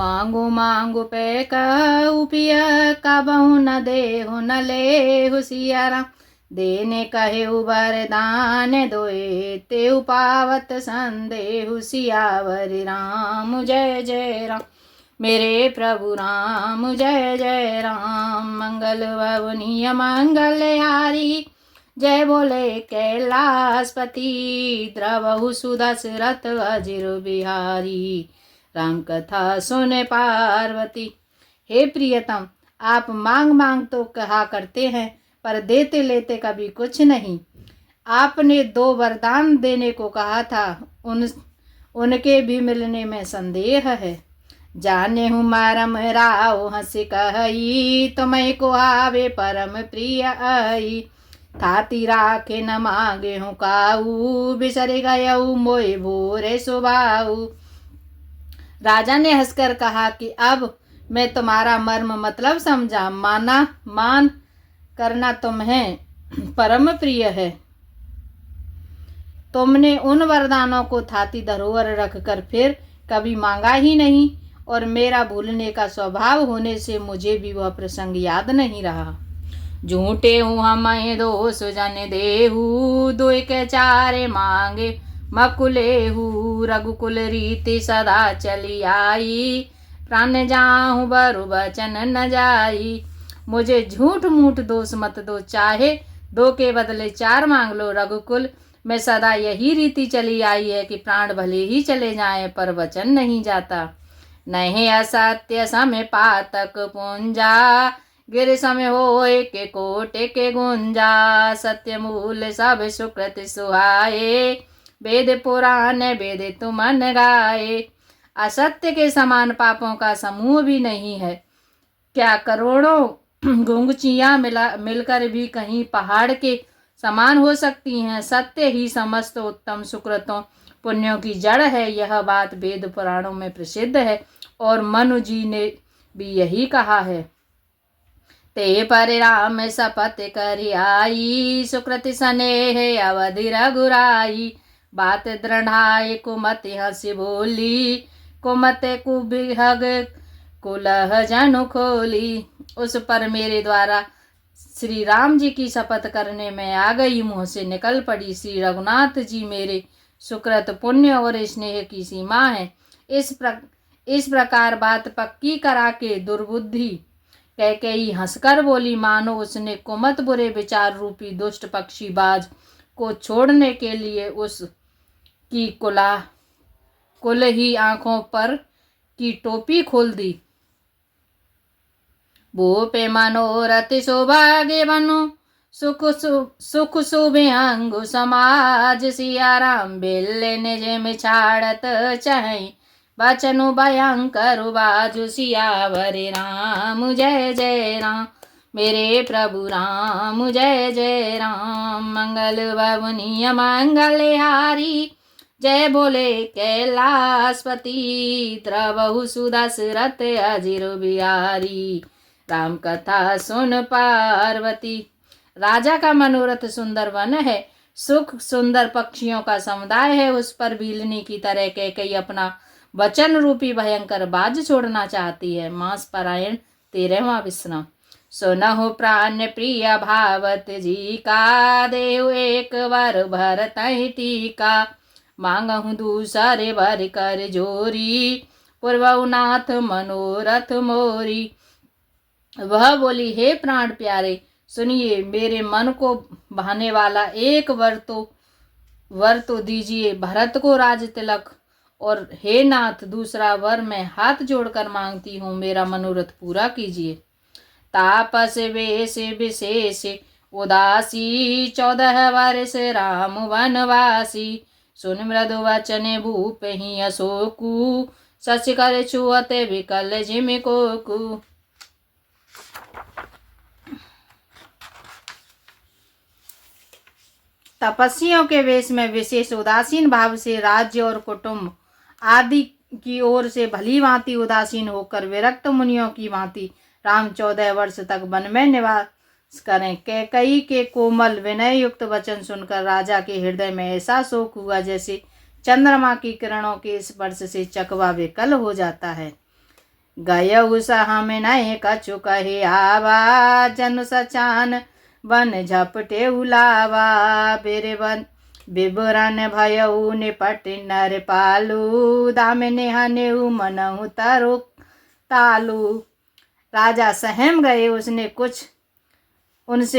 मांगो मांगो पे कहु पिया कबहु न देहु न लेहु सिया राम। देने कहे वरदान दोए तेउ पावत संदेहु सियावर राम जय जय राम। मेरे प्रभु राम जय जय राम। मंगल भवनीय मंगलहारी जय बोले कैलाशपति। द्रवहु सुदशरथ अजिर बिहारी राम कथा सुने पार्वती। हे प्रियतम, आप मांग मांग तो कहा करते हैं पर देते लेते कभी कुछ नहीं। आपने 2 वरदान देने को कहा था, उनके भी मिलने में संदेह है। जाने हूँ मरम राव हंस कही तुम्हें को आवे परम प्रिय आई। थाती राखे न मांगे हूँ काऊ बिसर गयऊ मोए भोरे सुबाऊ। राजा ने हंसकर कहा कि अब मैं तुम्हारा मर्म मतलब समझा। मान करना तुम्हें परम प्रिय है। तुमने उन वरदानों को थाती धरोहर रखकर फिर कभी मांगा ही नहीं और मेरा भूलने का स्वभाव होने से मुझे भी वह प्रसंग याद नहीं रहा। झूठे हूँ हमें दोष जन देहू दुई के चारे मांगे मकुलेहू। रघुकुल रीति सदा चली आई प्राण जाहूँ बरु बचन न जाई। मुझे झूठ मूठ दोष मत दो, चाहे 2 के बदले 4 मांग लो। रघुकुल में सदा यही रीति चली आई है कि प्राण भले ही चले जाएं पर वचन नहीं जाता। नहीं असत्य समय पातक पुंजा गिर समय होए के कोटे के गुंजा। सत्य मूल सब सुकृत सुहाए वेद पुराण वेद तुमन गाए। असत्य के समान पापों का समूह भी नहीं है। क्या करोड़ों गुंगचियां मिलकर भी कहीं पहाड़ के समान हो सकती हैं। सत्य ही समस्त उत्तम सुकृतों पुण्यों की जड़ है। यह बात वेद पुराणों में प्रसिद्ध है और मनु जी ने भी यही कहा है। ते परिराम शपथ करि आई सुकृत स्नेह अवधि रघुराई। बात दृढ़ाई कुमति हंसी बोली कुमते कुबिहग कुलह जनु खोली। उस पर मेरे द्वारा श्री राम जी की शपथ करने में आ गई, मुंह से निकल पड़ी। श्री रघुनाथ जी मेरे सुकृत पुण्य और स्नेह की सीमा है। इस प्रकार बात पक्की करा के दुर्बुद्धि कैकेयी हंसकर बोली, मानो उसने कुमत बुरे विचार रूपी दुष्ट पक्षी बाज को छोड़ने के लिए उसकी कुल ही आंखों पर की टोपी खोल दी। भूपे मनोरथ सौभाग्य बनो सुख शुभे अंगु समाज। सिया राम बेले निज में छाड़त चहई बचनु भयंकर बाजु। सियावर राम जय जय राम। मेरे प्रभु राम जय जय राम। मंगल भवनीय मंगलहारी जय बोले कैलाशपति। द्रवहु सुदशरथ अजिर बिहारी राम कथा सुन पार्वती। राजा का मनोरथ सुंदर वन है, सुख सुंदर पक्षियों का समुदाय है। उस पर बिलनी की तरह कैकेयी अपना वचन रूपी भयंकर बाज छोड़ना चाहती है। मास परायण 13वां विश्राम। सुनहु प्राण प्रिय भावत जी का देव एक वर भरत टीका। मांगहु दूसरे भर कर जोरी पूर्वनाथ मनोरथ मोरी। वह बोली, हे प्राण प्यारे सुनिए, मेरे मन को भाने वाला एक वर तो दीजिए। भरत को राज तिलक और हे नाथ दूसरा वर मैं हाथ जोड़कर मांगती हूँ, मेरा मनोरथ पूरा कीजिए। तापस वेश विशेष उदासी 14 वर्ष राम वनवासी। सुन मृदु वचन भूप ही अशोकु सच कर छुअते विकल जिम कोकु। तपस्वियों के वेश में विशेष उदासीन भाव से राज्य और कुटुंब आदि की ओर से भली भांति उदासीन होकर विरक्त मुनियों की भांति राम 14 वर्ष तक वन में निवास करें। कैकेयी के कोमल विनय युक्त वचन सुनकर राजा के हृदय में ऐसा शोक हुआ जैसे चंद्रमा की किरणों के स्पर्श से चकवा विकल हो जाता है। गयऊ सहम नहीं कछु कहे आवा, जनु सचान बन झपटे उलावा। बिरबन विवरण भयऊ निपट नर पालू, दामिने हनेऊ मनहु तरु तालू। राजा सहम गए, उनसे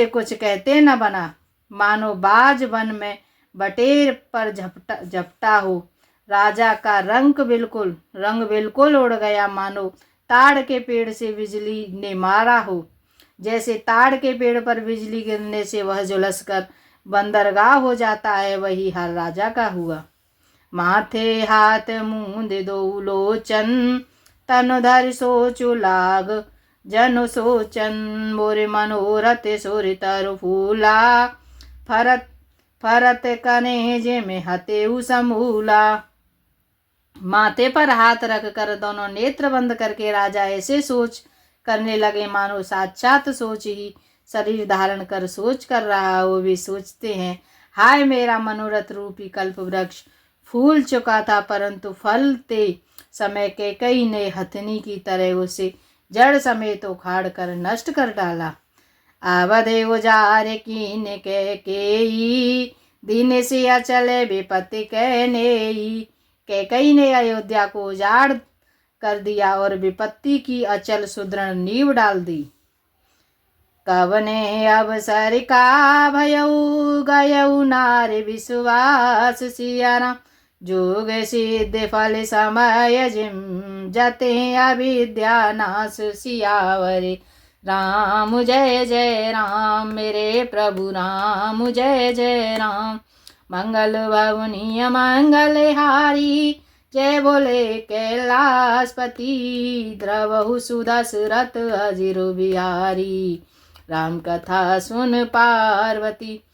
कुछ कहते न बना, मानो बाज वन में बटेर पर झपटा हो। राजा का रंग बिल्कुल उड़ गया, मानो ताड़ के पेड़ से बिजली ने मारा हो। जैसे ताड़ के पेड़ पर बिजली गिरने से वह झुलसकर बंदरगाह हो जाता है, वही हाल राजा का हुआ। माथे हाथ मूंद दो लोचन, तनु धर सोचु लाग जनु सोचन। मोरे मनोरथ सुर तरु फूला, फरत फरत कनेजे में हतेऊ समूला। माथे पर हाथ रख कर दोनों नेत्र बंद करके राजा ऐसे सोच करने लगे, मानो साक्षात सोच ही शरीर धारण कर सोच कर रहा हो। वे सोचते हैं, हाय मेरा मनोरथ रूपी कल्प वृक्ष फूल चुका था, परंतु फलते समय कैकई ने हथनी की तरह उसे जड़ समेत उखाड़ कर नष्ट कर डाला। आवधे उजार कीन कैकेयी, दीन से अचले विपत्ति कहनेयी। कैकई ने अयोध्या को उजाड़ कर दिया और विपत्ति की अचल सुदृढ़ नींव डाल दी। कवने अवसर का भयऊ, गयऊ नारी विश्वास। सिया राम जोग सिद्ध फल समय जिम, जते अविद्या नाश। सियावर राम जय जय राम, मेरे प्रभु राम जय जय राम। मंगल भवनीय मंगलहारी, जय बोले कैलाशपति। द्रवहु सुदशरथ अजिर बिहारी, राम कथा सुन पार्वती।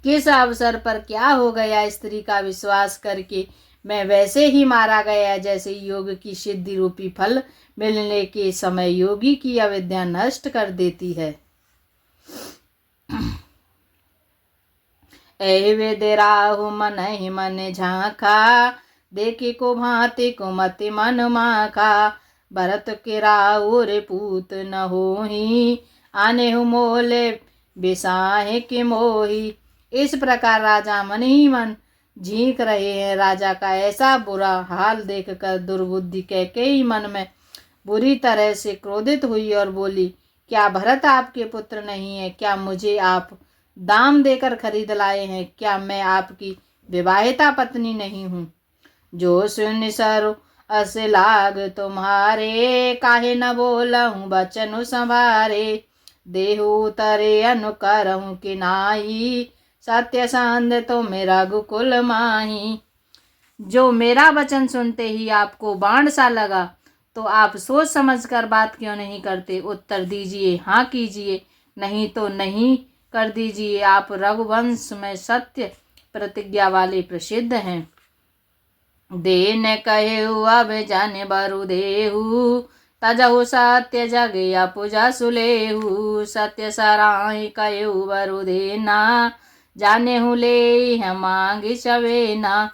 किस अवसर पर क्या हो गया, स्त्री का विश्वास करके मैं वैसे ही मारा गया जैसे योग की सिद्धि रूपी फल मिलने के समय योगी की अविद्या नष्ट कर देती है। ऐ वेदे राहु मन ही मन झांका, देखी को भांति को मति मन माखा। भरत के राउर पूत न होही, आने हु मोले बिसाहे के मोही। इस प्रकार राजा मन ही मन झींक रहे हैं। राजा का ऐसा बुरा हाल देखकर दुर्बुद्धि कैकेयी मन में बुरी तरह से क्रोधित हुई और बोली, क्या भरत आपके पुत्र नहीं है? क्या मुझे आप दाम देकर खरीद लाए हैं? क्या मैं आपकी विवाहिता पत्नी नहीं हूँ? जो सुन सर अस लाग तुम्हारे, काहे न बोलहूँ बचनु संभारे। देहु तरे अनुकरहूँ कि नाही, सत्य सांद तो मेरा गुकुल माही। जो मेरा वचन सुनते ही आपको बाण सा लगा, तो आप सोच समझ कर बात क्यों नहीं करते? उत्तर दीजिए, हाँ कीजिए, नहीं तो नहीं कर दीजिए। आप रघुवंश में सत्य प्रतिज्ञा वाले प्रसिद्ध हैं। देन कहेहु अब जाने बरु देहु, तजहु सत्य जगया पूजा सुलेहु। सत्य सराय कहेहु बरु देना, जाने हूँ ले है मांगी चवेना।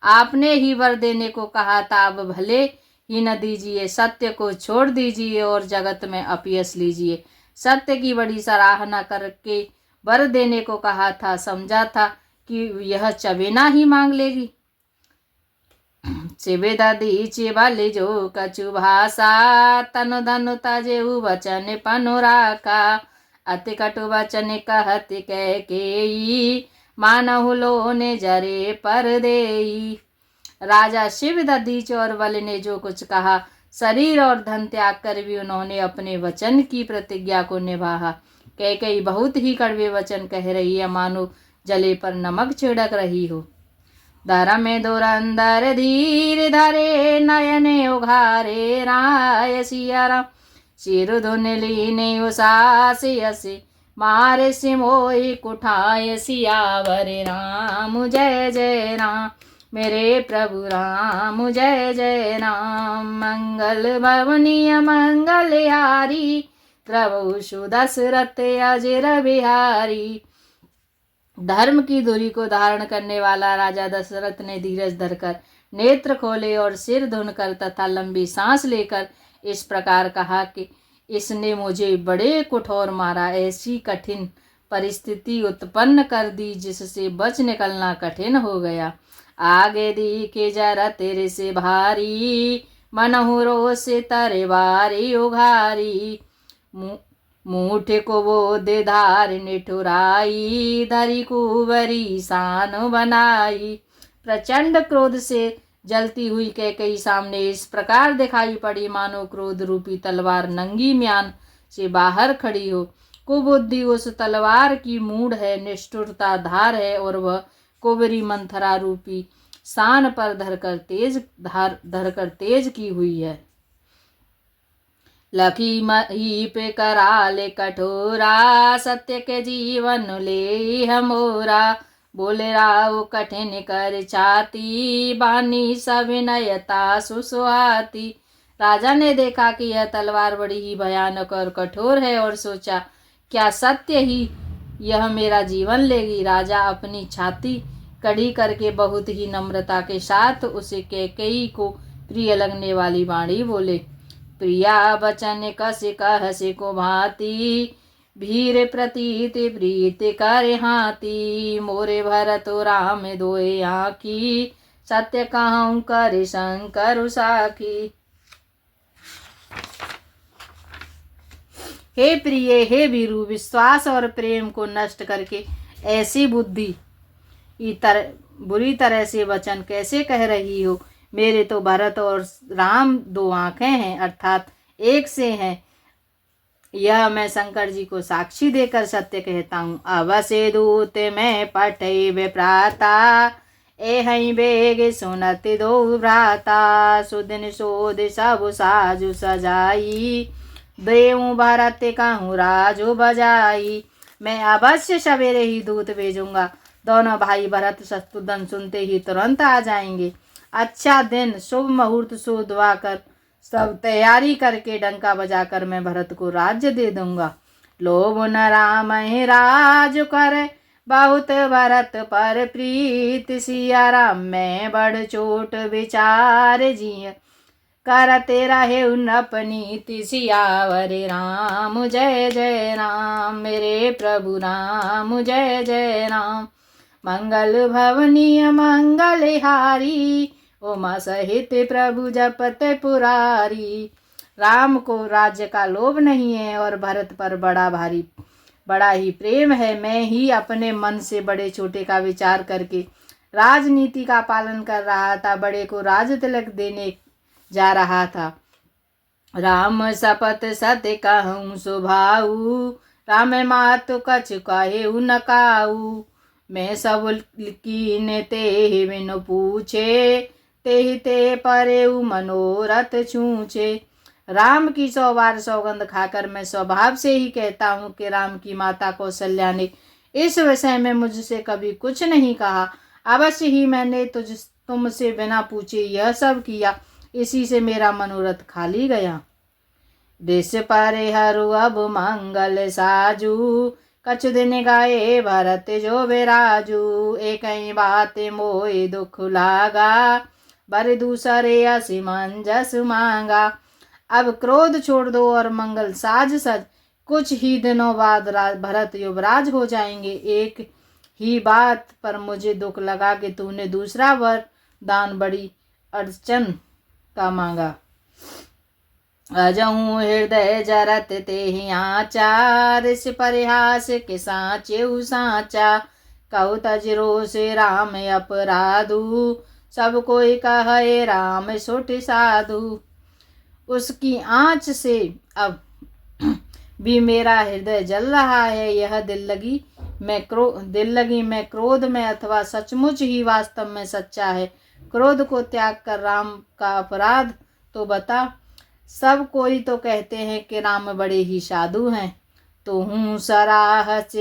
आपने ही वर देने को कहा था, अब भले ही न दीजिए। सत्य को छोड़ दीजिए और जगत में अपयश लीजिए। सत्य की बड़ी सराहना करके वर देने को कहा था, समझा था कि यह चवेना ही मांग लेगी। चिबे ददी चिबली जो कछु भाषा, तनु धनु तजेहु वचन पनु राखा। अति कटु वचन कहत कैकेयी, मानहु लोने जरे पर देई। राजा शिव दधीच और बल ने जो कुछ कहा, शरीर और धन त्याग कर भी उन्होंने अपने वचन की प्रतिज्ञा को निभाया। कैकेयी बहुत ही कड़वे वचन कह रही है, मानो जले पर नमक छिड़क रही हो। धर्म धुरंधर धीर धरे, नयने उघारे राय। सिया राम सिर धुन लीने उसास यसे, मारे सिमोई कुठाय। सियावर राम जय जय राम, मेरे प्रभु राम जय जय राम। मंगल भवनीय मंगलहारी, प्रभु सुदशरथ अजिर बिहारी। धर्म की धुरी को धारण करने वाला राजा दशरथ ने धीरज धरकर नेत्र खोले और सिर धुनकर तथा लंबी सांस लेकर इस प्रकार कहा कि इसने मुझे बड़े कठोर मारा, ऐसी कठिन परिस्थिति उत्पन्न कर दी जिससे बच निकलना कठिन हो गया। आगे दिखे जरा तेरे से भारी, मनहुरो से तरे बारी उघारी। मूठ को वो दे धार निठुराई, धरी कुंवरी सान बनाई। प्रचंड क्रोध से जलती हुई कैकेयी सामने इस प्रकार दिखाई पड़ी मानो क्रोध रूपी तलवार नंगी म्यान से बाहर खड़ी हो। कुबुद्धि उस तलवार की मूढ़ है, निष्ठुरता धार है और वह कुंवरी मंथरा रूपी सान पर धरकर तेज की हुई है। लखी मही पे कराले कठोरा, सत्य के जीवन ले हमोरा। बोले राव कठिन कर छाती, बानी सविनयता सुसुहाती। राजा ने देखा कि यह तलवार बड़ी ही भयानक और कठोर है और सोचा क्या सत्य ही यह मेरा जीवन लेगी। राजा अपनी छाती कड़ी करके बहुत ही नम्रता के साथ उसे कैकेयी को प्रिय लगने वाली वाणी बोले। प्रिया बचन कस कहसे को भांति, भीर प्रतीत प्रीत कर हाथी। मोरे भरत राम दोए आँखी, सत्य कहूँ कर शंकर साखी। हे प्रिय, हे वीरु, विश्वास और प्रेम को नष्ट करके ऐसी बुरी तरह से वचन कैसे कह रही हो। मेरे तो भरत और राम दो आंखें हैं, अर्थात एक से हैं। यह मैं शंकर जी को साक्षी देकर सत्य कहता हूँ। अवश्य दूत मैं पठै विप्राता, एहि बेग सुनत दो भ्राता। सुदिन सोध सब साजु सजाई, देऊँ भरत कहूँ राजु बजाई। मैं अवश्य सवेरे ही दूत भेजूंगा, दोनों भाई भरत शत्रुघ्न सुनते ही तुरंत आ जाएंगे। अच्छा दिन शुभ मुहूर्त सुधवा कर सब तैयारी करके डंका बजाकर मैं भरत को राज्य दे दूंगा। लोभ न राम राज कर, बहुत भरत पर प्रीत। सिया राम मैं बड़ चोट विचार जिय, करते रहे अपनी। सियावर राम जय जय राम, मेरे प्रभु राम जय जय राम। मंगल भवनीय मंगलहारी, उमा सहित प्रभु जपत पुरारी। राम को राज्य का लोभ नहीं है और भरत पर बड़ा ही प्रेम है। मैं ही अपने मन से बड़े छोटे का विचार करके राजनीति का पालन कर रहा था, बड़े को राज तिलक देने जा रहा था। राम शपथ सत्य कहूँ सुभाऊ, राम मातु कछु कहेउ न काऊ। मैं सब कीन ते बिनु पूछे, तेहि ते परेउ मनोरथ छूछे। राम की 100 बार सौगंध खाकर मैं स्वभाव से ही कहता हूँ कि राम की माता कौशल्या ने इस विषय में मुझसे कभी कुछ नहीं कहा। अवश्य ही मैंने तुमसे बिना पूछे यह सब किया, इसी से मेरा मनोरथ खाली गया। देश परे हरु अब मंगल साजू, कछु दिन गाए भरत जो बिराजू। एक ही बात मोए दुख लागा, बर दूसरे असमंजस मांगा। अब क्रोध छोड़ दो और मंगल साज सज, कुछ ही दिनों बाद भरत युवराज हो जाएंगे। एक ही बात पर मुझे दुख लगा कि तूने दूसरा वरदान बड़ी अड़चन का मांगा। अजहूँ हृदय जरत तेहि आचार, इस परिहास के साँचेउ साँचा। कहु तजरो से राम अपराधु, सब कोई कहे राम सुठ साधु। उसकी आँच से अब भी मेरा हृदय जल रहा है। यह दिल लगी मैं क्रोध में अथवा सचमुच ही वास्तव में सच्चा है। क्रोध को त्याग कर राम का अपराध तो बता। सब कोई तो कहते हैं कि राम बड़े ही साधु हैं, तो हूँ सराहस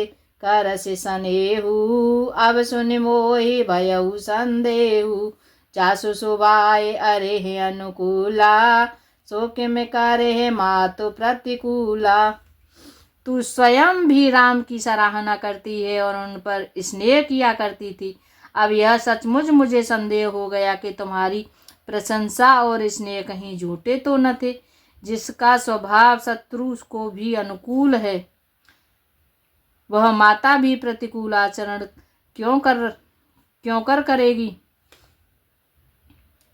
करस सनेहु। अब सुन मोहि भयउ संदेहु, जासु सुभाए अरे हे अनुकूला। शोक में करे है मातु प्रतिकूला। तू स्वयं भी राम की सराहना करती है और उन पर स्नेह किया करती थी। अब यह सचमुच मुझे संदेह हो गया कि तुम्हारी प्रशंसा और स्नेह कहीं झूठे तो न थे। जिसका स्वभाव शत्रु को भी अनुकूल है, वह माता भी प्रतिकूल आचरण क्यों कर करेगी।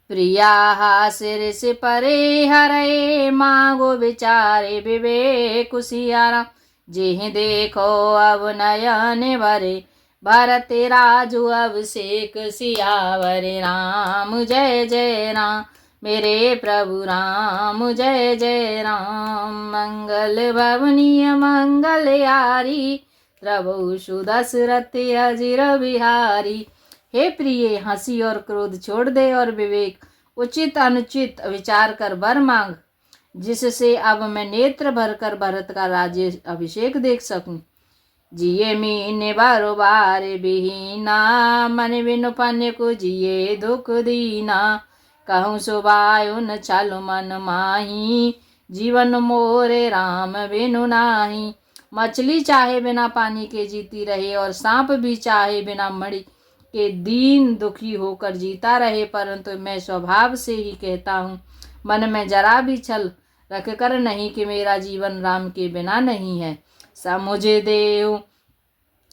प्रिया सिर से परे हरे, मांगो विचारे विवेक सियारा। जेहि देखो अब नयन भरे, भरत राजु अभिषेक सियावर। राम जय जय राम, मेरे प्रभु राम जय जय राम। मंगल भवनीय मंगल यारी, प्रभु सुदशरथ अजिर बिहारी। हे प्रिय, हंसी और क्रोध छोड़ दे और विवेक उचित अनुचित विचार कर वर मांग, जिससे अब मैं नेत्र भरकर भरत का राज्य अभिषेक देख सकूं। जिये मीने बारो बार बिहीना, मन बिनु पन्य को जिये दुख दीना। कहूँ सुबायु न छालो मन माही, जीवन मोरे राम बिनु नाही। मछली चाहे बिना पानी के जीती रहे और सांप भी चाहे बिना मणि के दीन दुखी होकर जीता रहे, परंतु मैं स्वभाव से ही कहता हूँ, मन में जरा भी छल रख कर नहीं कि मेरा जीवन राम के बिना नहीं है।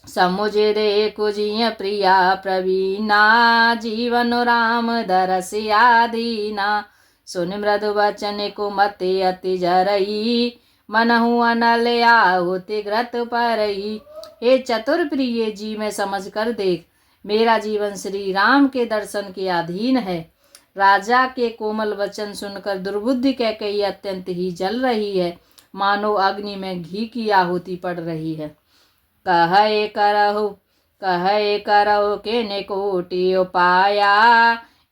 समुझे देखो जिय प्रिया प्रवीणा, जीवन राम दरस आदीना। सुन मृदु वचन को मते अति जरई, मनहु अनल आहुति घृत परई। हे चतुर प्रिय जी, मैं समझ कर देख, मेरा जीवन श्री राम के दर्शन के अधीन है। राजा के कोमल वचन सुनकर दुर्बुद्धि कैकेयी अत्यंत ही जल रही है, मानो अग्नि में घी की आहुति पड़ रही है। कहे करहु केने कोटि उपाया,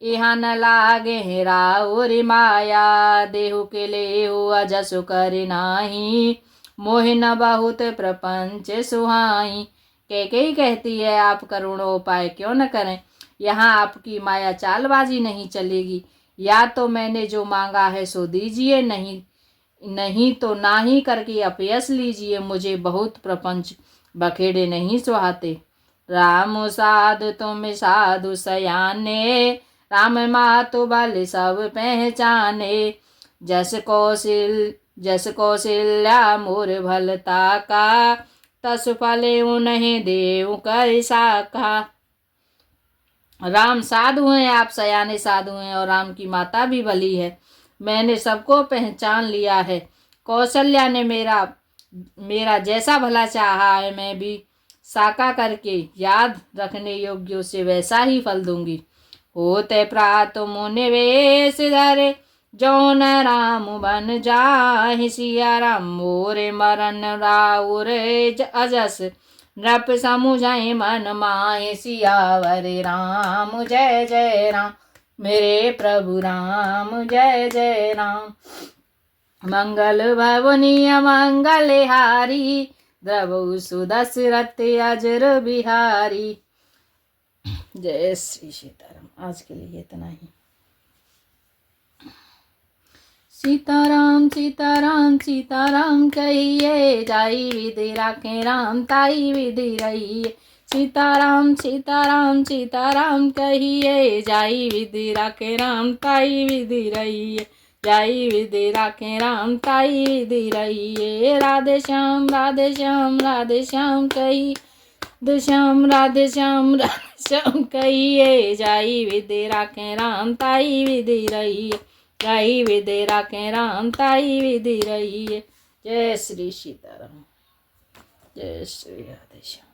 इहा न लागे राउरि माया। देहु के लेहु अजसु करि नाही, मोहि न बहुत प्रपंच सुहाई। कैकेयी कहती है, आप करोड़ों उपाय क्यों न करें, यहाँ आपकी माया चालबाजी नहीं चलेगी। या तो मैंने जो मांगा है सो दीजिए, नहीं तो ना ही करके अपयस लीजिए। मुझे बहुत प्रपंच बखेड़े नहीं सुहाते। राम साधु तुम साधु सयाने, राम मातु बल सब पहचाने। जस कौशल्या मोर भलता का, तस फले उन्हें देव कर साखा। राम साधु हैं, आप सयाने साधु हैं और राम की माता भी भली है। मैंने सबको पहचान लिया है। कौशल्या ने मेरा जैसा भला चाहा है, मैं भी साका करके याद रखने योग्यों से वैसा ही फल दूंगी। होते प्रात मुनि वेश धरे, जौन राम बन जाहि सिया राम। मोरे मरन राउर अजस, नृप समुझाए मन माहि। सियावर राम जय जय राम, मेरे प्रभु राम जय जय राम। मंगल भवनीय मंगल हारी, द्रवु सुदशरथ अजर बिहारी। जय श्री सीताराम। आज के लिए इतना ही। सीताराम सीताराम सीताराम कहिए, जाई विधि राखे राम ताई विधि रहिए। सीताराम सीताराम सीताराम कहिए, जाई विधि राखे राम ताई विधि रहिए। जाई विधि राखे राम ताई विधि रहिए। राधे श्याम राधे श्याम राधे श्याम कही, श्याम राधे श्याम राधे श्याम कहिए। जाई विधि राखे राम ताई विधि रहिए। जाई विधि राखे राम ताई विधि रहिए। जय श्री सीताराम, जय श्री राधे श्याम।